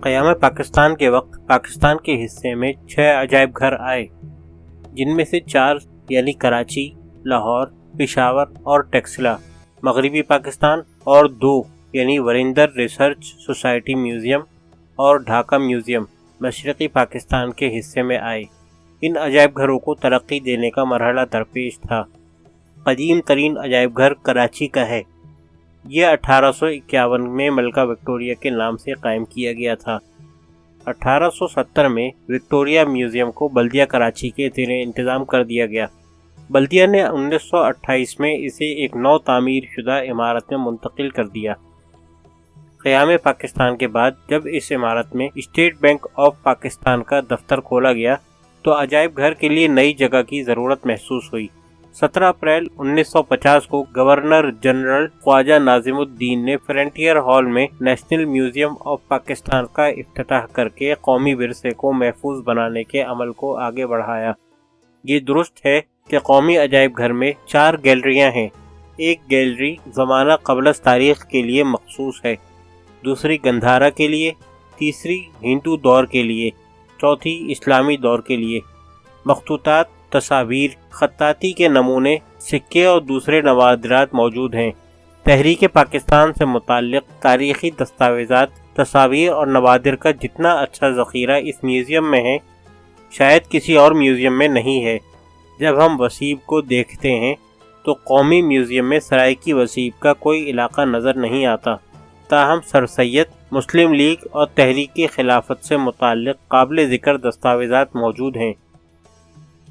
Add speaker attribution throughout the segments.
Speaker 1: قیام پاکستان کے وقت پاکستان کے حصے میں 6 عجائب گھر آئے، جن میں سے 4 یعنی کراچی، لاہور، پشاور اور ٹیکسلا مغربی پاکستان، اور 2 یعنی وریندر ریسرچ سوسائٹی میوزیم اور ڈھاکہ میوزیم مشرقی پاکستان کے حصے میں آئے۔ ان عجائب گھروں کو ترقی دینے کا مرحلہ درپیش تھا۔ قدیم ترین عجائب گھر کراچی کا ہے۔ یہ 1851 میں ملکہ وکٹوریہ کے نام سے قائم کیا گیا تھا۔ 1870 میں وکٹوریہ میوزیم کو بلدیہ کراچی کے زیر انتظام کر دیا گیا۔ بلدیہ نے 1928 میں اسے ایک نو تعمیر شدہ عمارت میں منتقل کر دیا۔ قیام پاکستان کے بعد جب اس عمارت میں اسٹیٹ بینک آف پاکستان کا دفتر کھولا گیا تو عجائب گھر کے لیے نئی جگہ کی ضرورت محسوس ہوئی۔ 17 اپریل 1950 کو گورنر جنرل خواجہ ناظم الدین نے فرنٹیئر ہال میں نیشنل میوزیم آف پاکستان کا افتتاح کر کے قومی ورثے کو محفوظ بنانے کے عمل کو آگے بڑھایا۔ یہ درست ہے کہ قومی عجائب گھر میں 4 گیلریاں ہیں۔ ایک گیلری زمانہ قبل از تاریخ کے لیے مخصوص ہے، دوسری گندھارا کے لیے، تیسری ہندو دور کے لیے، چوتھی اسلامی دور کے لیے۔ مخطوطات، تصاویر، خطاطی کے نمونے، سکے اور دوسرے نوادرات موجود ہیں۔ تحریک پاکستان سے متعلق تاریخی دستاویزات، تصاویر اور نوادر کا جتنا اچھا ذخیرہ اس میوزیم میں ہے، شاید کسی اور میوزیم میں نہیں ہے۔ جب ہم وسیب کو دیکھتے ہیں تو قومی میوزیم میں سرائیکی وسیب کا کوئی علاقہ نظر نہیں آتا، تاہم سر سید، مسلم لیگ اور تحریک خلافت سے متعلق قابل ذکر دستاویزات موجود ہیں۔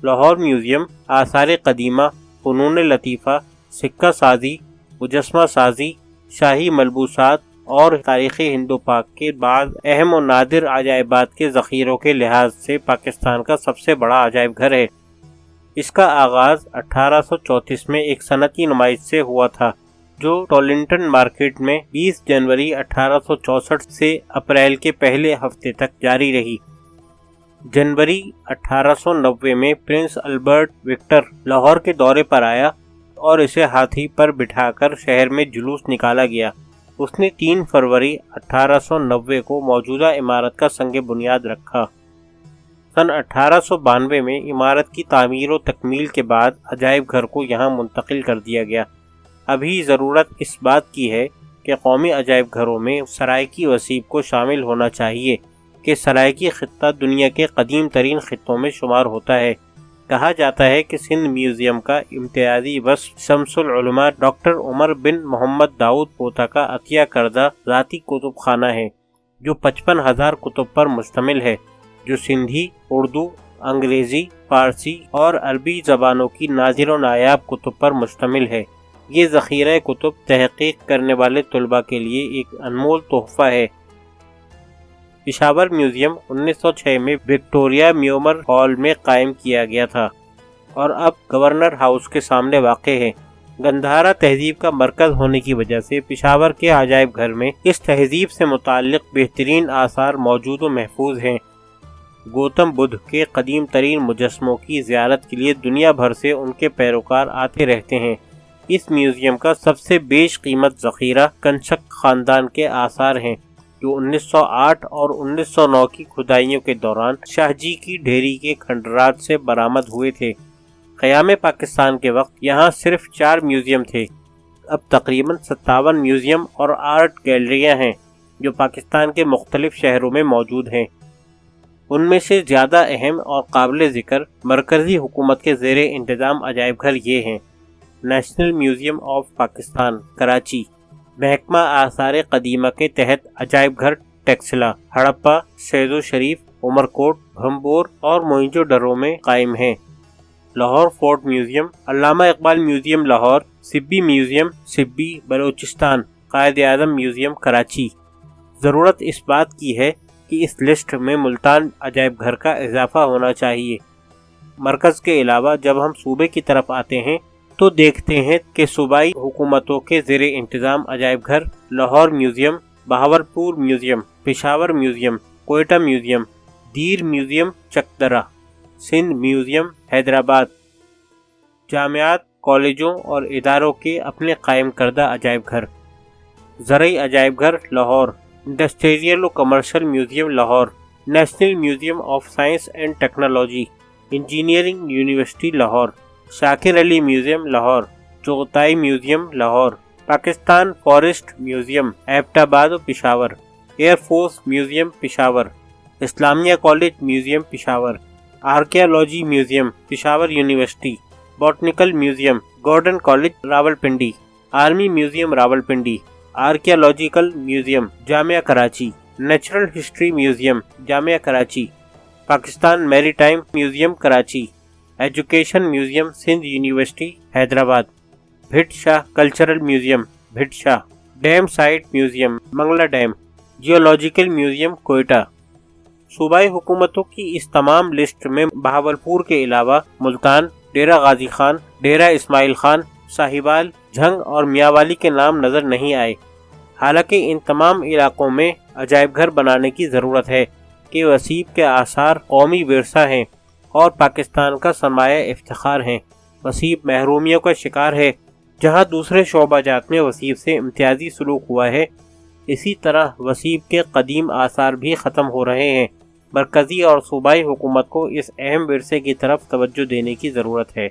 Speaker 1: لاہور میوزیم آثار قدیمہ، فنون لطیفہ، سکہ سازی، مجسمہ سازی، شاہی ملبوسات اور تاریخ ہند و پاک کے بعض اہم و نادر عجائبات کے ذخیروں کے لحاظ سے پاکستان کا سب سے بڑا عجائب گھر ہے۔ اس کا آغاز 1834 میں ایک صنعتی نمائش سے ہوا تھا جو ٹولنٹن مارکیٹ میں 20 جنوری 1864 سے اپریل کے پہلے ہفتے تک جاری رہی۔ جنوری 1890 میں پرنس البرٹ وکٹر لاہور کے دورے پر آیا اور اسے ہاتھی پر بٹھا کر شہر میں جلوس نکالا گیا۔ اس نے 3 فروری 1890 کو موجودہ عمارت کا سنگ بنیاد رکھا۔ سن 1892 میں عمارت کی تعمیر و تکمیل کے بعد عجائب گھر کو یہاں منتقل کر دیا گیا۔ ابھی ضرورت اس بات کی ہے کہ قومی عجائب گھروں میں سرائیکی وسیب کو شامل ہونا چاہیے کہ سرائیکی خطہ دنیا کے قدیم ترین خطوں میں شمار ہوتا ہے۔ کہا جاتا ہے کہ سندھ میوزیم کا امتیازی وصف شمس العلماء ڈاکٹر عمر بن محمد داؤد پوتا کا عطیہ کردہ ذاتی کتب خانہ ہے، جو 55,000 کتب پر مشتمل ہے، جو سندھی، اردو، انگریزی، فارسی اور عربی زبانوں کی نادر و نایاب کتب پر مشتمل ہے۔ یہ ذخیرہ کتب تحقیق کرنے والے طلباء کے لیے ایک انمول تحفہ ہے۔ پشاور میوزیم 1906 میں وکٹوریہ میموریل ہال میں قائم کیا گیا تھا اور اب گورنر ہاؤس کے سامنے واقع ہے۔ گندھارا تہذیب کا مرکز ہونے کی وجہ سے پشاور کے عجائب گھر میں اس تہذیب سے متعلق بہترین آثار موجود و محفوظ ہیں۔ گوتم بدھ کے قدیم ترین مجسموں کی زیارت کے لیے دنیا بھر سے ان کے پیروکار آتے رہتے ہیں۔ اس میوزیم کا سب سے بیش قیمت ذخیرہ کنشک خاندان کے آثار ہیں، جو 1908 اور 1909 کی کھدائیوں کے دوران شاہ جی کی ڈھیری کے کھنڈرات سے برآمد ہوئے تھے۔ قیام پاکستان کے وقت یہاں صرف 4 میوزیم تھے۔ اب تقریباً 57 میوزیم اور آرٹ گیلریاں ہیں جو پاکستان کے مختلف شہروں میں موجود ہیں۔ ان میں سے زیادہ اہم اور قابل ذکر مرکزی حکومت کے زیر انتظام عجائب گھر یہ ہیں: national Museum of Pakistan Karachi, محکمہ آثار قدیمہ کے تحت عجائب گھر ٹیکسلا، ہڑپہ، سیدو شریف، عمرکوٹ، بھمبور اور موئنجو ڈرو میں قائم ہیں۔ لاہور فورٹ میوزیم، علامہ اقبال میوزیم لاہور، سبی میوزیم سبی بلوچستان، قائد اعظم میوزیم کراچی۔ ضرورت اس بات کی ہے کہ اس لسٹ میں ملتان عجائب گھر کا اضافہ ہونا چاہیے۔ مرکز کے علاوہ جب ہم صوبے کی طرف آتے ہیں تو دیکھتے ہیں کہ صوبائی حکومتوں کے زیر انتظام عجائب گھر Lahore Museum, Bahawalpur Museum, Peshawar Museum, Quetta Museum, Dir Museum Chakdara, Sindh Museum Hyderabad. جامعات، کالجوں اور اداروں کے اپنے قائم کردہ عجائب گھر۔ زرعی عجائب گھر لاہور، انڈسٹریل و Commercial Museum Lahore, National Museum of Science and Technology, Engineering University Lahore, Shakir Ali Museum Lahore, Chughtai Museum Lahore, Pakistan Forest Museum Abbottabad و Peshawar, Air Force Museum Peshawar, Islamia College Museum Peshawar, Archaeology Museum Peshawar University, Botanical Museum Gordon College Rawalpindi, Army Museum Rawalpindi, Archaeological Museum جامعہ Karachi, Natural History Museum جامعہ Karachi, Pakistan Maritime Museum Karachi, Education Museum Sindh university Hyderabad, Bhit Shah Cultural Museum Bhit Shah, Dam Site Museum Mangla Dam, Geological Museum Quetta. صوبائی حکومتوں کی اس تمام list میں بہاولپور کے علاوہ ملتان، ڈیرہ غازی خان، ڈیرہ اسماعیل خان، ساہیوال، جھنگ اور میاوالی کے نام نظر نہیں آئے۔ حالانکہ ان تمام علاقوں میں عجائب گھر بنانے کی ضرورت ہے کہ وسیب کے آثار قومی ورثہ ہیں اور پاکستان کا سرمایہ افتخار ہیں۔ وسیب محرومیوں کا شکار ہے۔ جہاں دوسرے شعبہ جات میں وسیب سے امتیازی سلوک ہوا ہے، اسی طرح وسیب کے قدیم آثار بھی ختم ہو رہے ہیں۔ مرکزی اور صوبائی حکومت کو اس اہم ورثے کی طرف توجہ دینے کی ضرورت ہے۔